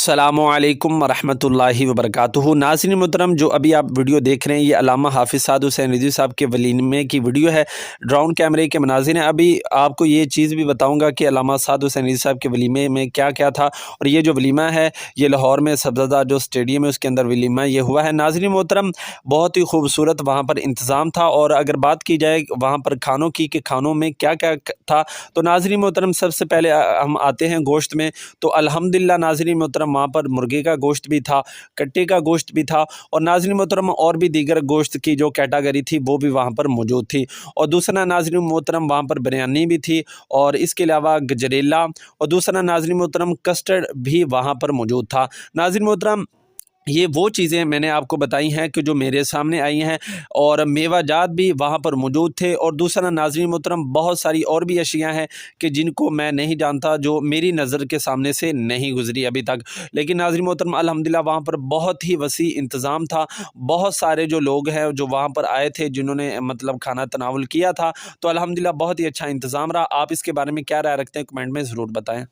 अस्सलामुअलैकुम वरहमतुल्लाहि वबरकातुहू। नाज़रीन मोहतरम, जो अभी आप वीडियो देख रहे हैं ये अल्लामा हाफ़िज़ साद हुसैन रिज़वी साहब के वलीमे की वीडियो है। ड्रोन कैमरे के मनाज़िर हैं। अभी आपको ये चीज़ भी बताऊंगा कि अल्लामा साद हुसैन रिज़वी साहब के वलीमे में क्या क्या था। और ये जो वलीमा है ये लाहौर में सब्ज़ादा जो स्टेडियम है उसके अंदर वलीमा ये हुआ है। नाज़रीन मोहतरम, बहुत ही खूबसूरत वहाँ पर इंतज़ाम था। और अगर बात की जाए वहाँ पर खानों की कि खानों में क्या क्या था, तो नाज़रीन मोहतरम सबसे पहले हम आते हैं गोश्त में। तो अल्हम्दुलिल्लाह नाज़रीन मोहतरम वहाँ पर मुर्गे का गोश्त भी था, कट्टे का गोश्त भी था, और नाज़रीन मोहतरम और भी दीगर गोश्त की जो कैटेगरी थी वो भी वहाँ पर मौजूद थी। और दूसरा नाज़रीन मोहतरम वहाँ पर बिरयानी भी थी, और इसके अलावा गजरेला, और दूसरा नाज़रीन मोहतरम कस्टर्ड भी वहाँ पर मौजूद था। नाज़रीन मोहतरम, ये वो चीज़ें मैंने आपको बताई हैं कि जो मेरे सामने आई हैं, और मेवाजात भी वहाँ पर मौजूद थे। और दूसरा नाज़रीन मोहतरम, बहुत सारी और भी अशियाँ हैं कि जिनको मैं नहीं जानता, जो मेरी नज़र के सामने से नहीं गुज़री अभी तक। लेकिन नाज़रीन मोहतरम अल्हम्दुलिल्लाह वहाँ पर बहुत ही वसी इंतज़ाम था। बहुत सारे जो लोग हैं जो वहाँ पर आए थे, जिन्होंने मतलब खाना तनावुल किया था, तो अल्हम्दुलिल्लाह बहुत ही अच्छा इंतज़ाम रहा। आप इसके बारे में क्या राय रखते हैं, कमेंट में ज़रूर बताएँ।